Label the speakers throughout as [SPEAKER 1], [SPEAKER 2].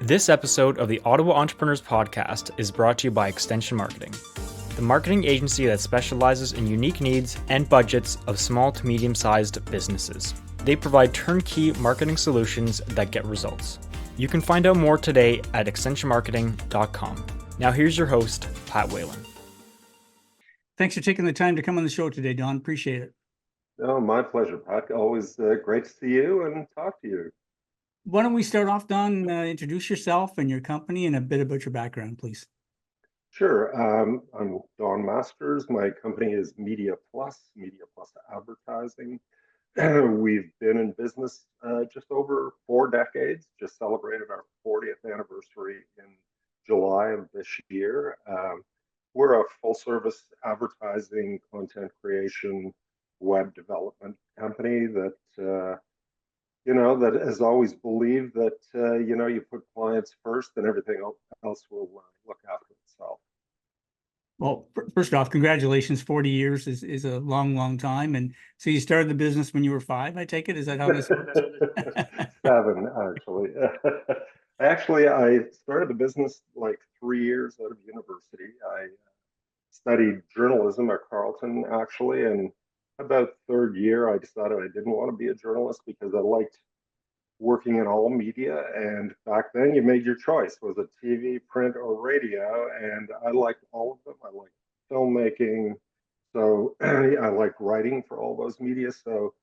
[SPEAKER 1] This episode of the Ottawa Entrepreneurs Podcast is brought to you by Extension Marketing, the marketing agency that specializes in unique needs and budgets of small to medium-sized businesses. They provide turnkey marketing solutions that get results. You can find out more today at extensionmarketing.com. Now here's your host, Pat Whalen.
[SPEAKER 2] Thanks for taking the time to come on the show today, Don. Appreciate it.
[SPEAKER 3] Oh, my pleasure, Pat. Always great to see you and talk to you.
[SPEAKER 2] Why don't we start off, Don? Introduce yourself and your company and a bit about your background, please.
[SPEAKER 3] Sure. I'm Don Masters. My company is Mediaplus Advertising. We've been in business just over 4 decades, just celebrated our 40th anniversary in July of this year. We're a full-service advertising, content creation, web development company that that has always believed that you put clients first and everything else will look after itself.
[SPEAKER 2] Well, first off, congratulations. 40 years is a long time. And so you started the business when you were 5, I take it? Is that how this works?
[SPEAKER 3] 7, actually. Actually, I started the business like 3 years out of university. I studied journalism at Carleton, actually, and about 3rd year, I decided I didn't want to be a journalist because I liked working in all media. And back then, you made your choice: was it TV, print, or radio? And I liked all of them. I liked filmmaking, so I liked writing for all those media. So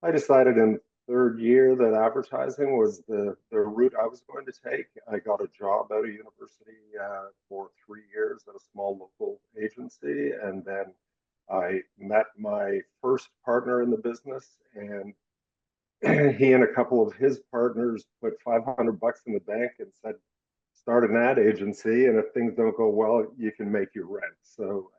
[SPEAKER 3] I decided in 3rd year that advertising was the route I was going to take. I got a job out of university for 3 years at a small local agency, and then I met my first partner in the business, and he and a couple of his partners put $500 in the bank and said, start an ad agency, and if things don't go well, you can make your rent. So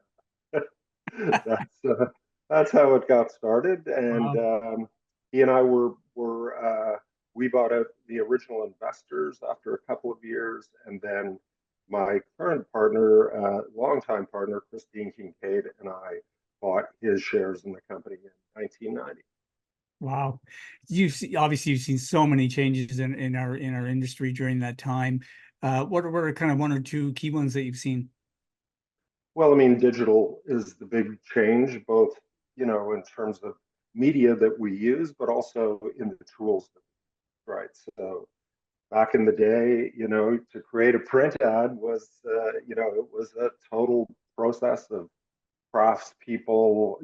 [SPEAKER 3] that's how it got started. And wow. He and I we bought out the original investors after a couple of years, and then my current partner, longtime partner, Christine Kincaid, and I bought his shares in the company in 1990.
[SPEAKER 2] Wow. Obviously you've seen so many changes in our industry during that time. What are kind of 1 or 2 key ones that you've seen?
[SPEAKER 3] Well, I mean, digital is the big change, both, in terms of media that we use, but also in the tools, right? So back in the day, to create a print ad was, it was a total process of craftspeople,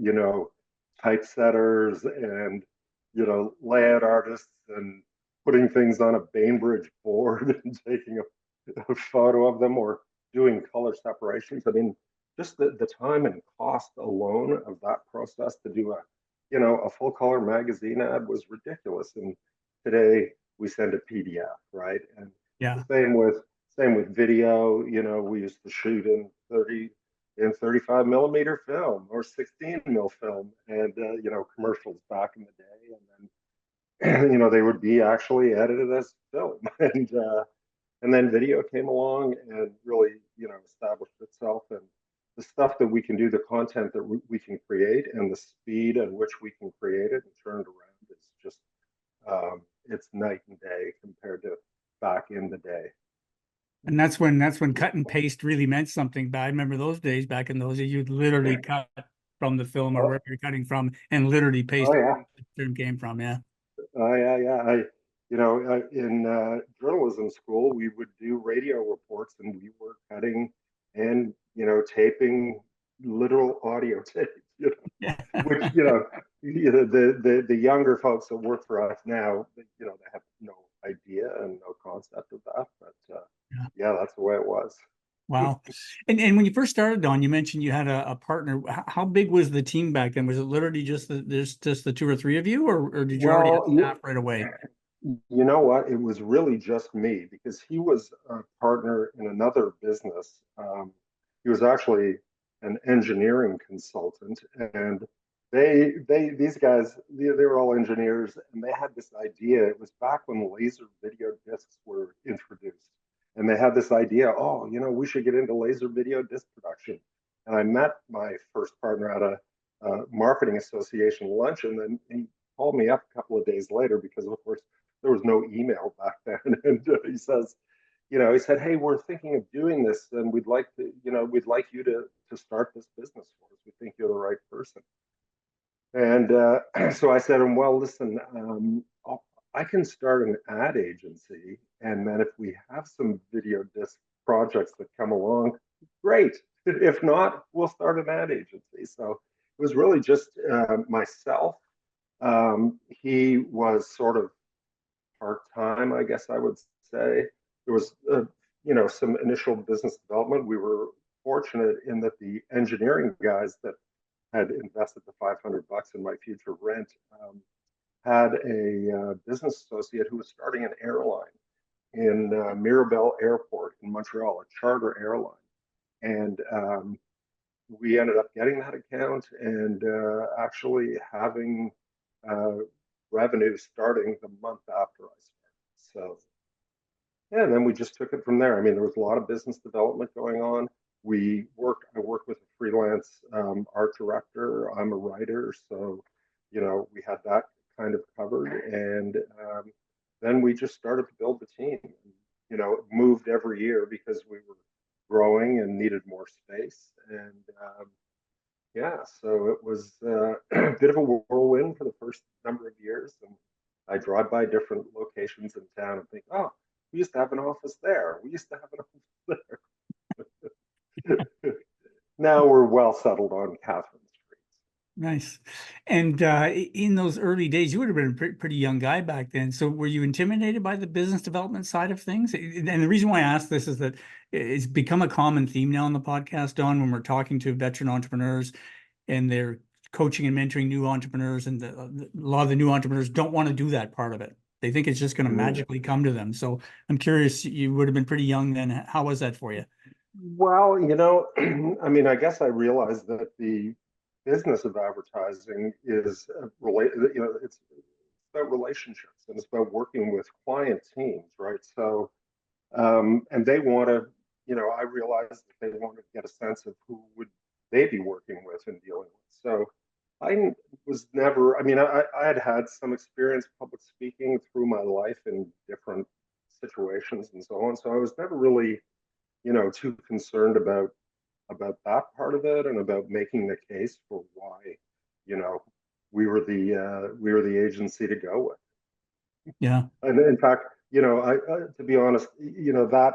[SPEAKER 3] typesetters and, layout artists and putting things on a Bainbridge board and taking a photo of them or doing color separations. I mean, just the time and cost alone of that process to do a full color magazine ad was ridiculous. And today we send a PDF, right? And
[SPEAKER 2] yeah,
[SPEAKER 3] same with video. We used to shoot in 35 millimeter film or 16 mil film, and commercials back in the day, and then they would be actually edited as film, and then video came along and really established itself, and the stuff that we can do, the content that we can create, and the speed at which we can create it and turn it around is just it's night and day compared to back in the day.
[SPEAKER 2] And that's when cut and paste really meant something. But I remember those days. Back in those days, you'd literally cut from the film or wherever you're cutting from and literally paste where the term came from. Yeah.
[SPEAKER 3] Oh yeah. In journalism school, we would do radio reports, and we were cutting and taping literal audio tape.
[SPEAKER 2] Yeah.
[SPEAKER 3] Which the younger folks that work for us now, they have no idea and no concept of that. But yeah, that's the way it was.
[SPEAKER 2] Wow. And when you first started, Don, you mentioned you had a partner. How big was the team back then? Was it literally just the 2 or 3 of you, or did you already have staff right away?
[SPEAKER 3] You know what? It was really just me, because he was a partner in another business. He was actually an engineering consultant, and these guys, they were all engineers, and they had this idea. It was back when laser video discs were introduced. And they had this idea, we should get into laser video disc production. And I met my first partner at a marketing association luncheon, and he called me up a couple of days later because, of course, there was no email back then. And he says, he said, "Hey, we're thinking of doing this, and we'd like you to start this business for us. We think you're the right person." And so I said to him, "Well, listen, I can start an ad agency, and then if we have some video disc projects that come along, great. If not, we'll start an ad agency." So it was really just myself. He was sort of part-time, I guess I would say. There was, some initial business development. We were fortunate in that the engineering guys that had invested the $500 in my future rent had a business associate who was starting an airline in Mirabel Airport in Montreal, a charter airline. And we ended up getting that account and actually having revenue starting the month after I started. So, yeah, and then we just took it from there. I mean, there was a lot of business development going on. I worked with a freelance art director. I'm a writer, so, we had that kind of covered. And then we just started to build the team. It moved every year because we were growing and needed more space. And yeah, so it was a bit of a whirlwind for the first number of years. And I drive by different locations in town and think, oh, we used to have an office there. We used to have an office there. Now we're well settled on Catherine Street.
[SPEAKER 2] Nice. And in those early days, you would have been a pretty young guy back then. So were you intimidated by the business development side of things? And the reason why I ask this is that it's become a common theme now on the podcast, Don, when we're talking to veteran entrepreneurs and they're coaching and mentoring new entrepreneurs, and a lot of the new entrepreneurs don't want to do that part of it. They think it's just going to magically come to them. So I'm curious, you would have been pretty young then. How was that for you?
[SPEAKER 3] Well, I mean, I guess I realized that the business of advertising is it's about relationships, and it's about working with client teams, right? So, and they want to, I realized that they want to get a sense of who would they be working with and dealing with. So I was never, I mean, I had some experience public speaking through my life in different situations and so on. So I was never really, too concerned about that part of it and about making the case for why, we were the agency to go with.
[SPEAKER 2] Yeah.
[SPEAKER 3] And in fact, to be honest, that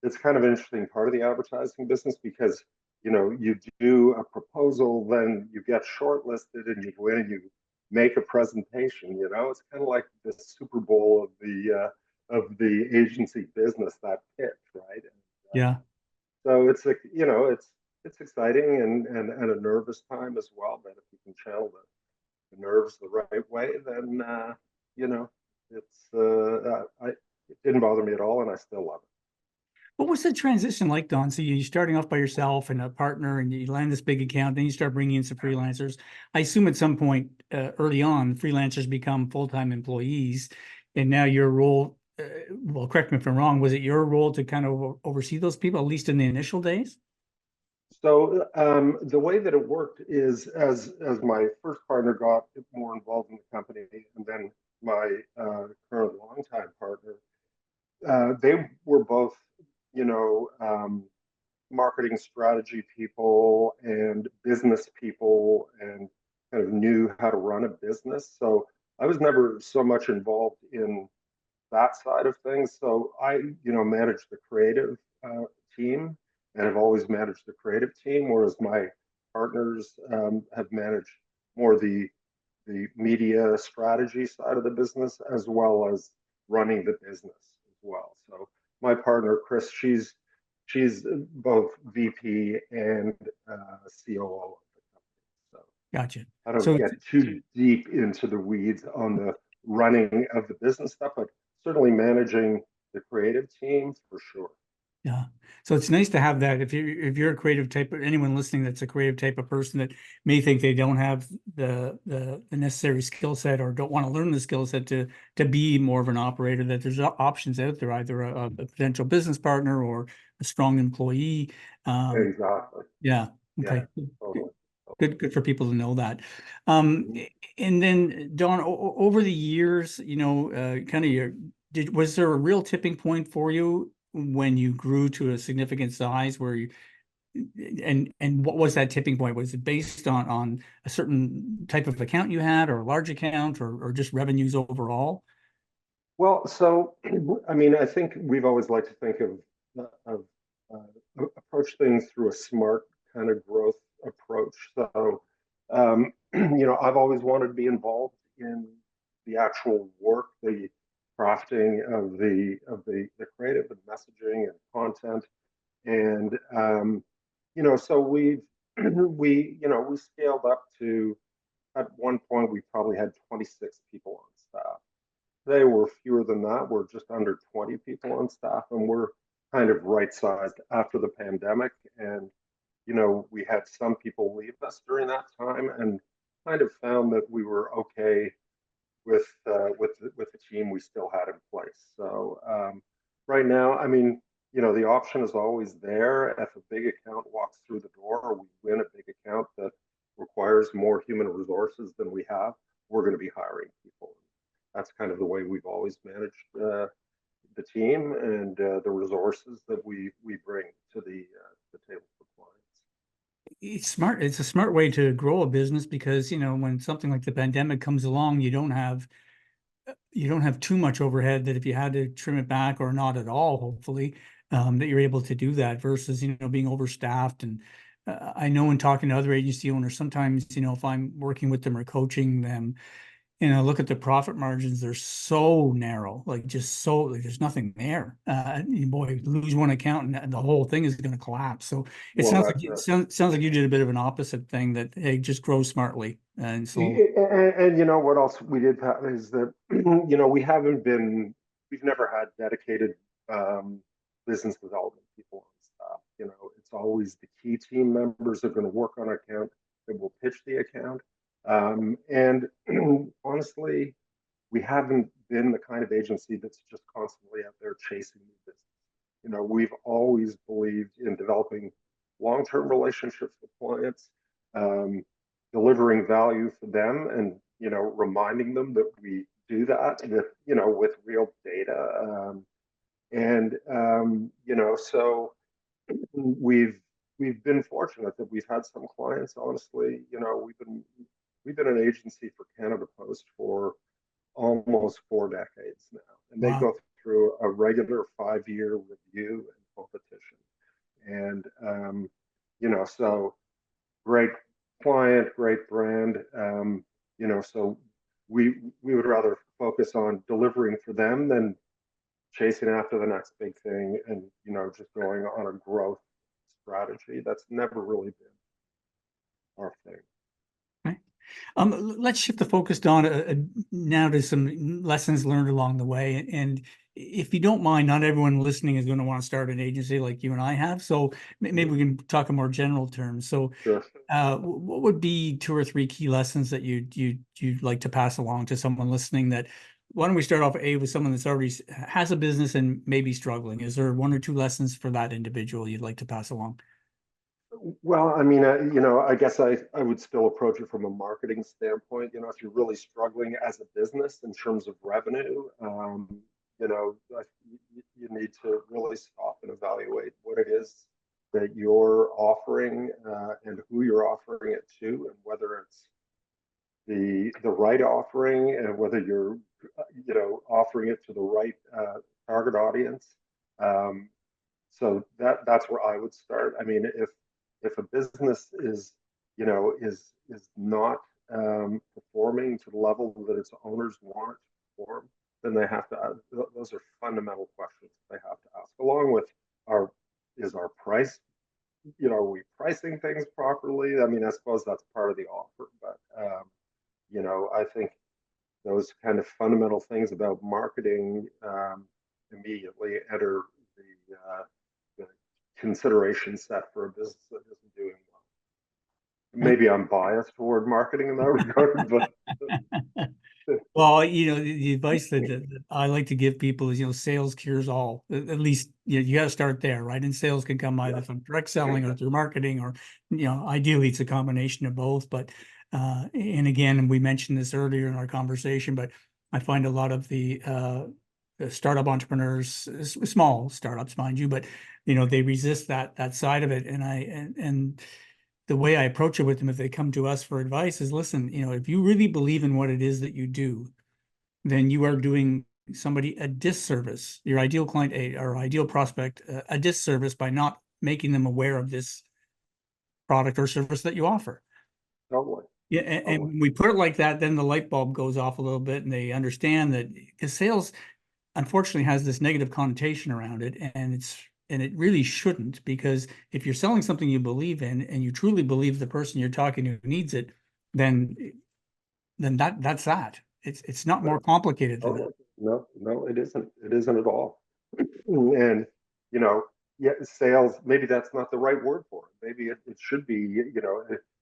[SPEAKER 3] it's kind of an interesting part of the advertising business because you do a proposal, then you get shortlisted, and you go in and you make a presentation. It's kind of like the Super Bowl of the agency business, that pitch, right? And,
[SPEAKER 2] yeah.
[SPEAKER 3] So it's like it's exciting and a nervous time as well. But if you can channel the nerves the right way, then it didn't bother me at all, and I still love it.
[SPEAKER 2] What was the transition like, Don? So you're starting off by yourself and a partner, and you land this big account, then you start bringing in some freelancers. I assume at some point early on, freelancers become full-time employees, and now your role, well, correct me if I'm wrong, was it your role to kind of oversee those people, at least in the initial days?
[SPEAKER 3] So the way that it worked is as my first partner got more involved in the company, and then my current longtime partner, they were both marketing strategy people and business people and kind of knew how to run a business. So I was never so much involved in that side of things. So I, managed the creative team and have always managed the creative team, whereas my partners have managed more the media strategy side of the business as well as running the business as well. So my partner, Chris, she's both VP and COO of the company. So
[SPEAKER 2] Gotcha.
[SPEAKER 3] I don't get too deep into the weeds on the running of the business stuff, but certainly managing the creative team for sure.
[SPEAKER 2] Yeah. So it's nice to have that. If you're a creative type, anyone listening that's a creative type of person that may think they don't have the necessary skill set or don't want to learn the skill set to be more of an operator, that there's options out there, either a potential business partner or a strong employee.
[SPEAKER 3] Exactly.
[SPEAKER 2] Yeah. Okay.
[SPEAKER 3] Yeah, totally.
[SPEAKER 2] Good for people to know that. And then Don, over the years, kind of was there a real tipping point for you when you grew to a significant size where you, and what was that tipping point? Was it based on a certain type of account you had, or a large account, or just revenues overall?
[SPEAKER 3] Well, so I mean, I think we've always liked to think of approach things through a smart kind of growth approach. So, I've always wanted to be involved in the actual work, the crafting of the creative and messaging and content, and so we scaled up to, at one point we probably had 26 people on staff. Today we're fewer than that. We're just under 20 people on staff, and we're kind of right sized after the pandemic. And we had some people leave us during that time, and kind of found that we were okay with the team we still had in place. So right now, I mean, the option is always there. If a big account walks through the door, or we win a big account that requires more human resources than we have, we're going to be hiring people. That's kind of the way we've always managed the team and the resources that we bring to the table for clients.
[SPEAKER 2] It's smart. It's a smart way to grow a business because, when something like the pandemic comes along, you don't have too much overhead that if you had to trim it back, or not at all, hopefully, that you're able to do that versus, being overstaffed. And I know in talking to other agency owners, sometimes, if I'm working with them or coaching them, look at the profit margins, they're so narrow, like there's nothing there. Boy, lose one account and the whole thing is going to collapse. So it sounds like you did a bit of an opposite thing, that, hey, just grow smartly and slowly.
[SPEAKER 3] And what else we did, Pat, is that, we've never had dedicated business development people on staff. It's always the key team members that are going to work on an account that will pitch the account. And honestly, we haven't been the kind of agency that's just constantly out there chasing new business. We've always believed in developing long-term relationships with clients, delivering value for them, and reminding them that we do that with real data. So we've been fortunate that we've had some clients. Honestly, we've been an agency for Canada Post for almost 4 decades now, and they go through a regular 5-year review and competition. And so great client, great brand. So we would rather focus on delivering for them than chasing after the next big thing, and just going on a growth strategy. That's never really been our thing.
[SPEAKER 2] Let's shift the focus, Don, now to some lessons learned along the way. And if you don't mind, not everyone listening is going to want to start an agency like you and I have. So maybe we can talk in more general terms. So
[SPEAKER 3] Sure.
[SPEAKER 2] What would be 2 or 3 key lessons that you'd like to pass along to someone listening? Why don't we start off with someone that's already has a business and maybe struggling? Is there 1 or 2 lessons for that individual you'd like to pass along?
[SPEAKER 3] Well, I mean, I guess I would still approach it from a marketing standpoint. If you're really struggling as a business in terms of revenue, you need to really stop and evaluate what it is that you're offering, and who you're offering it to, and whether it's the right offering, and whether you're offering it to the right target audience. So that's where I would start. I mean, if a business is not performing to the level that its owners want it to perform, then they have to. Those are fundamental questions they have to ask. Along with is our price? Are we pricing things properly? I mean, I suppose that's part of the offer, but I think those kind of fundamental things about marketing immediately enter the consideration set for a business that isn't doing well. Maybe I'm biased toward marketing in that regard, but
[SPEAKER 2] well, the advice that I like to give people is, sales cures all. At least you got to start there, right? And sales can come either from direct selling or through marketing, or ideally it's a combination of both. But and again, we mentioned this earlier in our conversation, but I find a lot of the startup entrepreneurs, small startups, mind you, but they resist that side of it. And the way I approach it with them, if they come to us for advice, is listen, if you really believe in what it is that you do, then you are doing somebody a disservice, your ideal client or ideal prospect, a disservice by not making them aware of this product or service that you offer.
[SPEAKER 3] Totally.
[SPEAKER 2] Yeah, and when we put it like that, then the light bulb goes off a little bit, and they understand that, because sales, unfortunately, has this negative connotation around it, and it really shouldn't, because if you're selling something you believe in and you truly believe the person you're talking to needs it, then that's that. It's not more complicated than that.
[SPEAKER 3] No, it isn't. It isn't at all. And yeah, sales, maybe that's not the right word for it. Maybe it should be,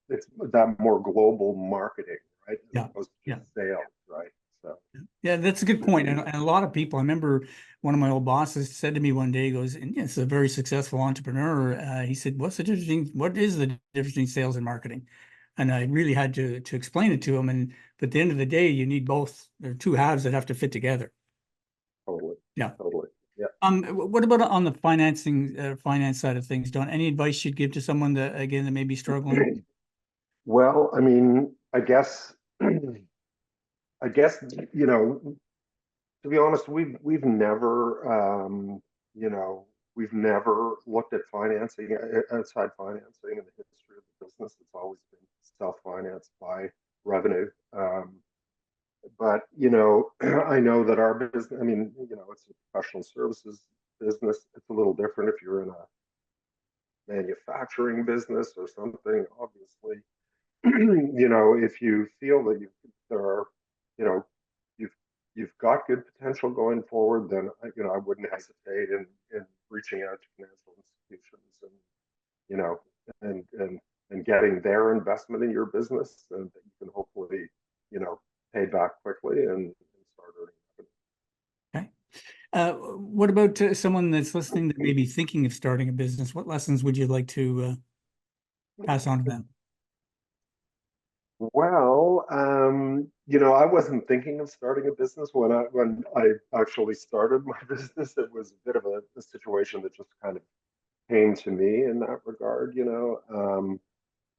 [SPEAKER 3] it's that more global marketing, right? As
[SPEAKER 2] Yeah,
[SPEAKER 3] opposed to
[SPEAKER 2] yeah.
[SPEAKER 3] just sales, right? So
[SPEAKER 2] Yeah, that's a good point. And a lot of people, I remember one of my old bosses said to me one day, he goes, and it's a very successful entrepreneur. He said, what is the difference between sales and marketing? And I really had to explain it to him. But at the end of the day, you need both. There are two halves that have to fit together.
[SPEAKER 3] totally,
[SPEAKER 2] Yeah.
[SPEAKER 3] totally. Yeah.
[SPEAKER 2] What about on the finance side of things, Don? Any advice you'd give to someone that may be struggling?
[SPEAKER 3] Well, I mean, I guess, to be honest, we've never, we've never looked at financing, outside financing in the history of the business. It's always been self-financed by revenue. But I know that our business, I mean, it's a professional services business. It's a little different if you're in a manufacturing business or something. Obviously, if you feel that there are, you know, you've got good potential going forward, then I wouldn't hesitate in reaching out to financial institutions and you know and getting their investment in your business, and that you can hopefully pay back quickly and start earning.
[SPEAKER 2] Okay. What about someone that's listening that may be thinking of starting a business? What lessons would you like to pass on to them?
[SPEAKER 3] Well, I wasn't thinking of starting a business when I actually started my business. It was a bit of a situation that just kind of came to me in that regard.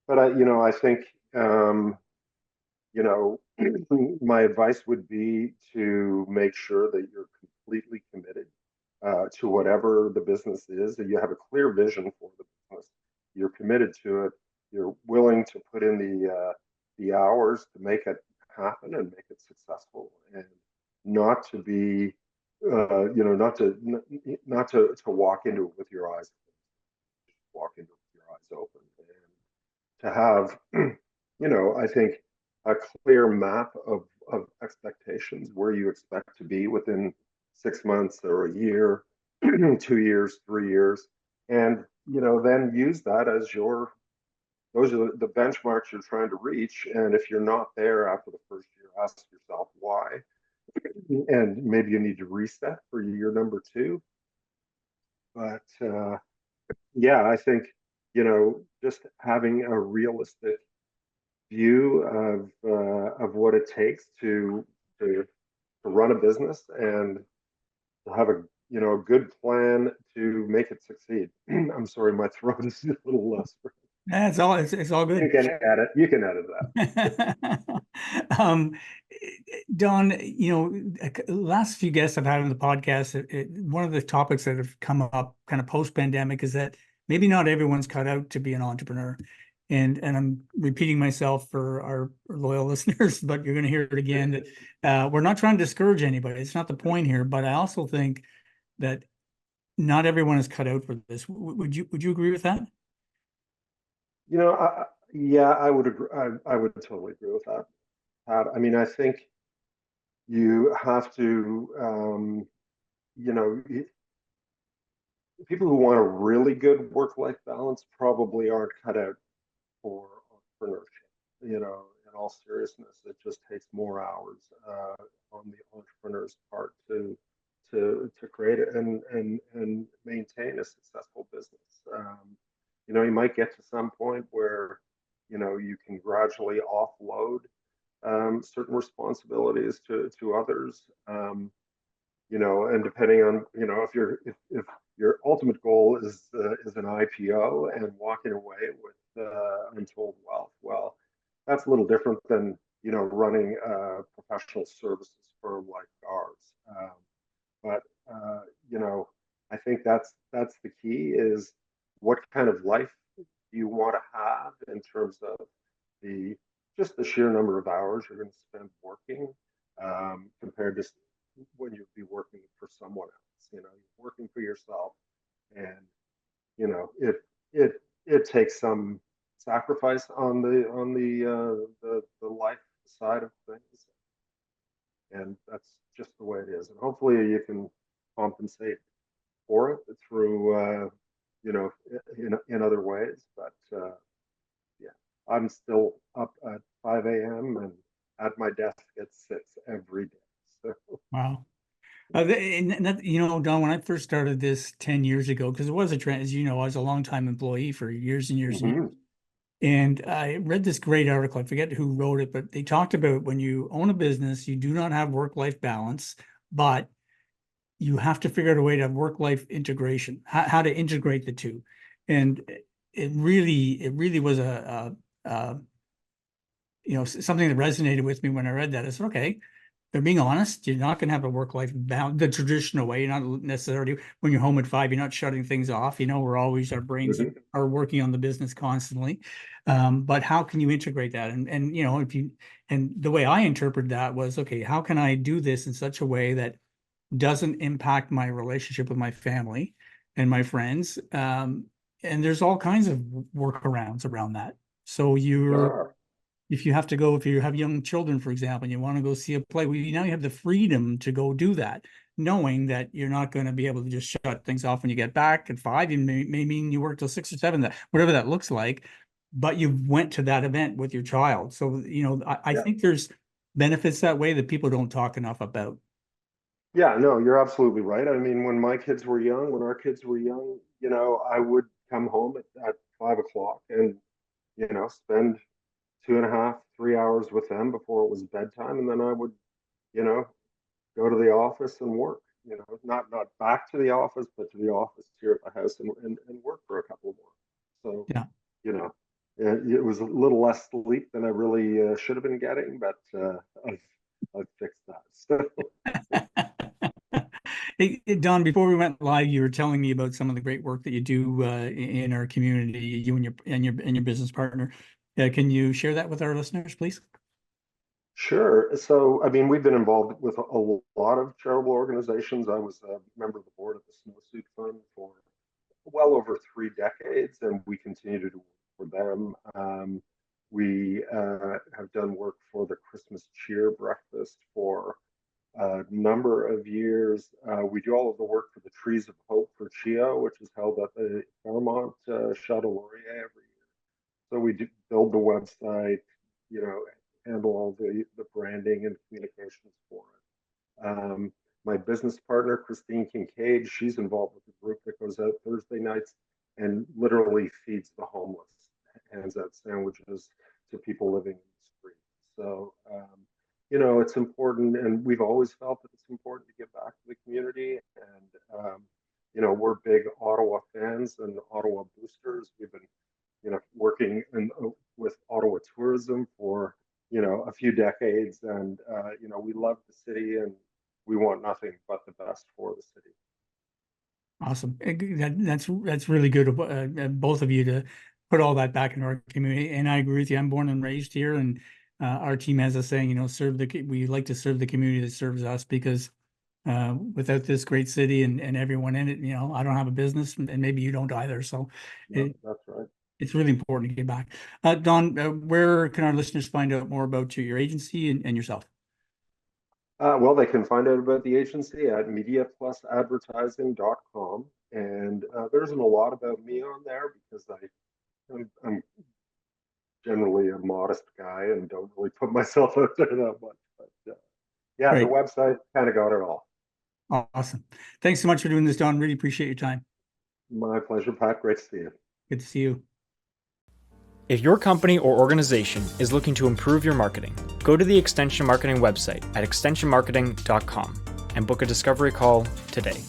[SPEAKER 3] But I think, you know, my advice would be to make sure that you're completely committed to whatever the business is, that you have a clear vision for the business. You're committed to it. You're willing to put in the hours to make it happen and make it successful, and not to be, not to walk into it with your eyes closed, walk into it with your eyes open, and to have, I think a clear map of expectations, where you expect to be within 6 months or a year, 2 years, 3 years, and then use that as those are the benchmarks you're trying to reach. And if you're not there after the first year, ask yourself why, and maybe you need to reset for year number two. But yeah, I think just having a realistic view of what it takes to run a business, and to have a good plan to make it succeed. I'm sorry, my throat is a little less.
[SPEAKER 2] It's all good.
[SPEAKER 3] You can edit that.
[SPEAKER 2] um, Don, last few guests I've had on the podcast, one of the topics that have come up kind of post-pandemic is that maybe not everyone's cut out to be an entrepreneur. And I'm repeating myself for our loyal listeners, but you're going to hear it again, that we're not trying to discourage anybody. It's not the point here, but I also think that not everyone is cut out for this. Would you agree with that?
[SPEAKER 3] Yeah, I would agree. I would totally agree with that, Pat. I mean, I think you have to, people who want a really good work-life balance probably aren't cut out for entrepreneurship. In all seriousness, it just takes more hours on the entrepreneur's part to create it and maintain a successful business. You might get to some point where you can gradually offload certain responsibilities to others. and depending on, if your ultimate goal is an IPO and walking away with untold wealth, well, that's a little different than, running a professional services firm like ours. But I think that's the key, is what kind of life do you want to have in terms of just the sheer number of hours you're going to spend working, compared to when you'd be working for someone else. You're working for yourself, and it takes some sacrifice on the life side of things, and that's just the way it is. And hopefully you can compensate for it through in other ways. But yeah, I'm still up at 5 a.m. and at my desk at 6 every day. So
[SPEAKER 2] Wow. And that, Don, when I first started this 10 years ago, because it was a trend, as you know, I was a longtime employee for years and years and years. And I read this great article. I forget who wrote it, but they talked about when you own a business, you do not have work-life balance, but you have to figure out a way to have work-life integration, how to integrate the two. And it really was something that resonated with me when I read that. I said, okay, they're being honest. You're not going to have a work-life balance the traditional way. You're not necessarily, when you're home at 5, you're not shutting things off. We're always, our brains are working on the business constantly. But how can you integrate that? And the way I interpreted that was, okay, how can I do this in such a way that doesn't impact my relationship with my family and my friends? And there's all kinds of workarounds around that. So if you have young children, for example, and you want to go see a play, now you have the freedom to go do that, knowing that you're not going to be able to just shut things off when you get back at 5. It may mean you work till 6 or 7, whatever that looks like, but you went to that event with your child. So, I think there's benefits that way that people don't talk enough about.
[SPEAKER 3] Yeah, no, you're absolutely right. I mean, when our kids were young, I would come home at 5 o'clock and, spend 2.5, 3 hours with them before it was bedtime. And then I would, go to the office and work, not back to the office, but to the office here at the house and work for a couple more. So,
[SPEAKER 2] yeah,
[SPEAKER 3] it was a little less sleep than I really should have been getting, but I've fixed that. So.
[SPEAKER 2] Hey, Don, before we went live, you were telling me about some of the great work that you do in our community, you and your business partner. Can you share that with our listeners, please?
[SPEAKER 3] Sure. So, I mean, we've been involved with a lot of charitable organizations. I was a member of the board of the Snowsuit Fund for well over 3 decades, and we continue to do work for them. We have done work for the Christmas Cheer Breakfast for a number of years. We do all of the work for the Trees of Hope for CHEO, which is held at the Fairmont Chateau Laurier every year. So we do build the website, handle all the branding and communications for it. My business partner, Christine Kincaid, she's involved with the group that goes out Thursday nights and literally feeds the homeless, hands out sandwiches to people living in the street. So, it's important, and we've always felt that it's important to give back to the community. And, we're big Ottawa fans and Ottawa boosters. We've been, working with Ottawa tourism for, a few decades, and, we love the city and we want nothing but the best for the city.
[SPEAKER 2] Awesome. That's really good of both of you to put all that back into our community. And I agree with you. I'm born and raised here, and our team has a saying, we like to serve the community that serves us, because without this great city and everyone in it, I don't have a business, and maybe you don't either. So
[SPEAKER 3] that's right.
[SPEAKER 2] It's really important to get back. Don, where can our listeners find out more about your agency and yourself?
[SPEAKER 3] Well, they can find out about the agency at mediaplusadvertising.com. And there isn't a lot about me on there, because I'm generally a modest guy and don't really put myself out there that much. But yeah, Great. The website kind of got it all.
[SPEAKER 2] Awesome. Thanks so much for doing this, Don. Really appreciate your time.
[SPEAKER 3] My pleasure, Pat. Great to see you.
[SPEAKER 2] Good to see you.
[SPEAKER 1] If your company or organization is looking to improve your marketing, go to the Extension Marketing website at extensionmarketing.com and book a discovery call today.